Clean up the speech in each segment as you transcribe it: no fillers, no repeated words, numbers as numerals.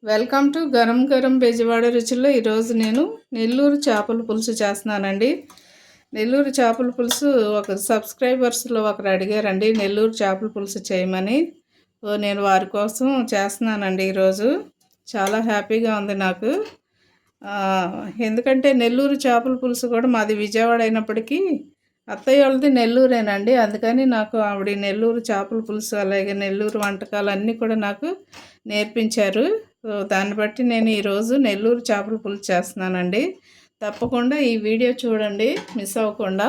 Welcome to గరం గరం బెజవాడ రుచుల్లో. ఈరోజు నేను నెల్లూరు చేపల పులుసు చేస్తున్నానండి. నెల్లూరు చేపల పులుసు ఒక సబ్స్క్రైబర్స్లో ఒకరు అడిగారండి నెల్లూరు చేపల పులుసు చేయమని. నేను వారి కోసం చేస్తున్నానండి ఈరోజు. చాలా హ్యాపీగా ఉంది నాకు. ఎందుకంటే నెల్లూరు చేపల పులుసు కూడా మాది విజయవాడ అయినప్పటికీ అత్తయ్య వాళ్ళది నెల్లూరేనండి. అందుకని నాకు ఆవిడ నెల్లూరు చేపల పులుసు అలాగే నెల్లూరు వంటకాలు అన్నీ కూడా నాకు నేర్పించారు. దాన్ని బట్టి నేను ఈరోజు నెల్లూరు చేపల పులుసు చేస్తున్నానండి. తప్పకుండా ఈ వీడియో చూడండి, మిస్ అవ్వకుండా.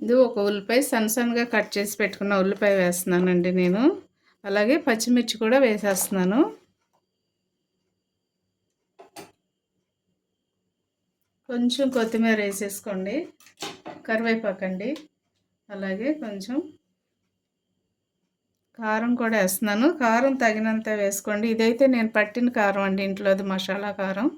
ఇది ఒక ఉల్లిపాయ సన్నగా కట్ చేసి పెట్టుకున్న ఉల్లిపాయ వేస్తున్నానండి నేను. అలాగే పచ్చిమిర్చి కూడా వేసేస్తున్నాను. కొంచెం కొత్తిమీర వేసేసుకోండి, కరివేపాకండి. అలాగే కొంచెం కారం కూడా వేస్తున్నాను. కారం తగినంత వేసుకోండి. ఇదైతే నేను పట్టిన కారం అండి, ఇంట్లోది మసాలా కారం.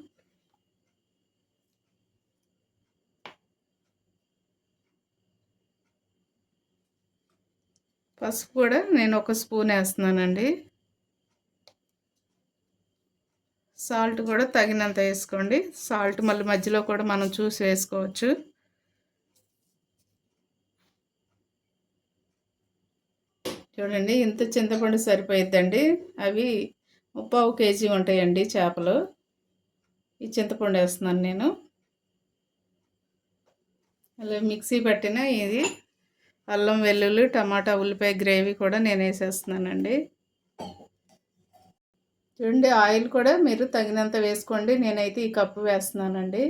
పసుపు కూడా నేను ఒక స్పూన్ వేస్తున్నానండి. సాల్ట్ కూడా తగినంత వేసుకోండి. సాల్ట్ మళ్ళీ మధ్యలో కూడా మనం చూసి వేసుకోవచ్చు. చూడండి, ఇంత చింతపండు సరిపోయిద్దండి. అవి 3/4 కేజీ ఉంటాయండి చేపలు. ఈ చింతపండు వేస్తున్నాను నేను. అలా మిక్సీ పట్టిన ఇది అల్లం వెల్లుల్లి టమాటా ఉల్లిపాయ గ్రేవీ కూడా నేను వేసేస్తున్నానండి. చూడండి, ఆయిల్ కూడా మీరు తగినంత వేసుకోండి. నేనైతే ఈ కప్పు వేస్తున్నానండి.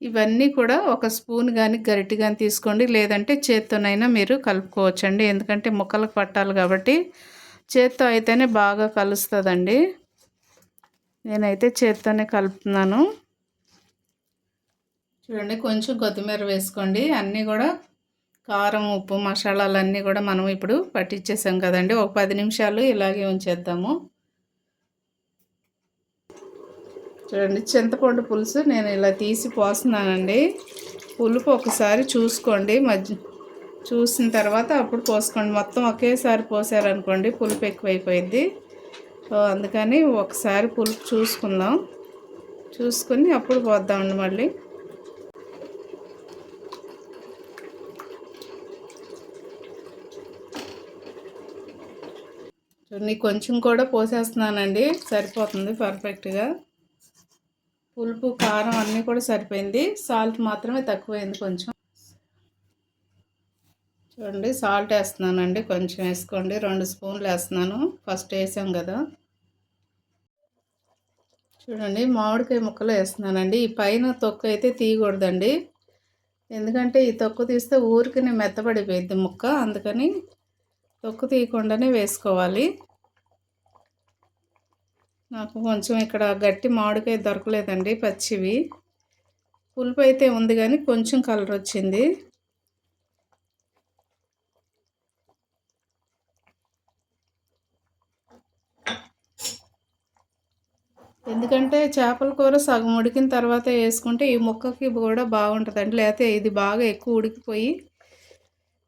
ఇవన్నీ కూడా ఒక స్పూన్ కానీ గరిటె కానీ తీసుకోండి, లేదంటే చేత్తోనైనా మీరు కలుపుకోవచ్చండి. ఎందుకంటే ముక్కలకు పట్టాలి కాబట్టి చేత్తో అయితేనే బాగా కలుస్తుందండి. నేనైతే చేత్తోనే కలుపుతున్నాను. చూడండి, కొంచెం కొత్తిమీర వేసుకోండి. అన్నీ కూడా కారం ఉప్పు మసాలాలన్నీ కూడా మనం ఇప్పుడు పట్టించేసాం కదండి. ఒక 10 నిమిషాలు ఇలాగే ఉంచేద్దాము. చూడండి, చింతపండు పులుసు నేను ఇలా తీసి పోస్తున్నానండి. పులుపు ఒకసారి చూసుకోండి, చూసిన తర్వాత అప్పుడు పోసుకోండి. మొత్తం ఒకేసారి పోసారనుకోండి పులుపు ఎక్కువైపోయింది. అందుకని ఒకసారి పులుపు చూసుకుందాం, చూసుకుని అప్పుడు పోద్దామండి. మళ్ళీ చూడండి, కొంచెం కూడా పోసేస్తున్నానండి, సరిపోతుంది పర్ఫెక్ట్గా. పులుపు కారం అన్నీ కూడా సరిపోయింది. సాల్ట్ మాత్రమే తక్కువైంది కొంచెం. చూడండి, సాల్ట్ వేస్తున్నానండి, కొంచెం వేసుకోండి. 2 స్పూన్లు వేస్తున్నాను, ఫస్ట్ వేసాం కదా. చూడండి, మామిడికాయ ముక్కలు వేస్తున్నానండి. ఈ పైన తొక్కు అయితే తీయకూడదండి, ఎందుకంటే ఈ తొక్కు తీస్తే ఊరికి మెత్తబడిపోయింది ముక్క. అందుకని తొక్కు తీయకుండానే వేసుకోవాలి. నాకు కొంచెం ఇక్కడ గట్టి మామిడికాయ దొరకలేదండి, పచ్చివి. పులుపు అయితే ఉంది కానీ కొంచెం కలర్ వచ్చింది. ఎందుకంటే చేపల కూర సగం ఉడికిన తర్వాత వేసుకుంటే ఈ ముక్కకి కూడా బాగుంటుందండి. లేకపోతే ఇది బాగా ఎక్కువ ఉడికిపోయి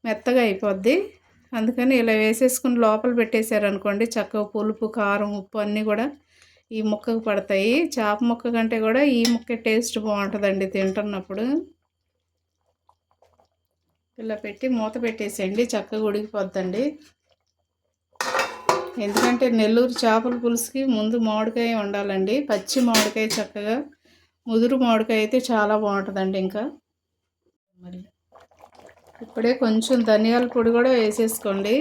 మెత్తగా అయిపోద్ది. అందుకని ఇలా వేసేసుకుని లోపల పెట్టేశారనుకోండి, చక్కగా పులుపు కారం ఉప్పు అన్నీ కూడా ఈ ముక్కకు పడతాయి. చేప ముక్క కంటే కూడా ఈ ముక్క టేస్ట్ బాగుంటుందండి తింటున్నప్పుడు. ఇలా పెట్టి మూత పెట్టేసేయండి, చక్కగా ఉడికిపోద్దండి. ఎందుకంటే నెల్లూరు చేపల పులుసుకి ముందు మామిడికాయ ఉండాలండి, పచ్చి మామిడికాయ. చక్కగా ముదురు మామిడికాయ అయితే చాలా బాగుంటుందండి. ఇంకా మరి ఇప్పుడే కొంచెం ధనియాల పొడి కూడా వేసేసుకోండి.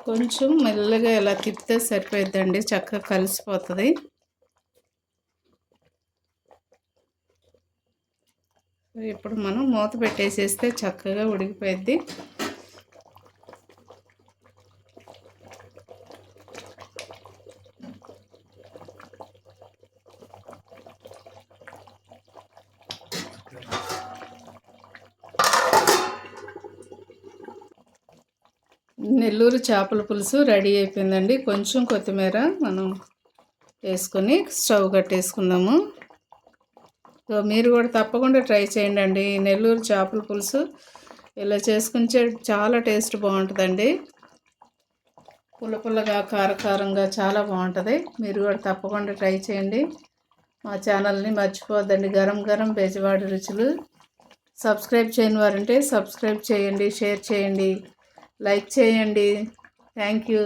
కొంచెం మెల్లగా ఇలా తిప్పితే సరిపోద్దండి, చక్కగా కలిసిపోతుంది. ఇప్పుడు మనం మూత పెట్టేసేస్తే చక్కగా ఉడికిపోద్ది. నెల్లూరు చేపల పులుసు రెడీ అయిపోయిందండి. కొంచెం కొత్తిమీర మనం వేసుకొని స్టవ్ కట్టేసుకుందాము. సో మీరు కూడా తప్పకుండా ట్రై చేయండి. నెల్లూరు చేపల పులుసు ఇలా చేసుకుంటే చాలా టేస్ట్ బాగుంటుందండి. పుల్లగా కారంగా చాలా బాగుంటుంది. మీరు కూడా తప్పకుండా ట్రై చేయండి. మా ఛానల్ని మర్చిపోవద్దండి. గరం బెజవాడి రుచులు. సబ్స్క్రైబ్ చేయని వారంటే సబ్స్క్రైబ్ చేయండి, షేర్ చేయండి, లైక్ చేయండి. Thank you.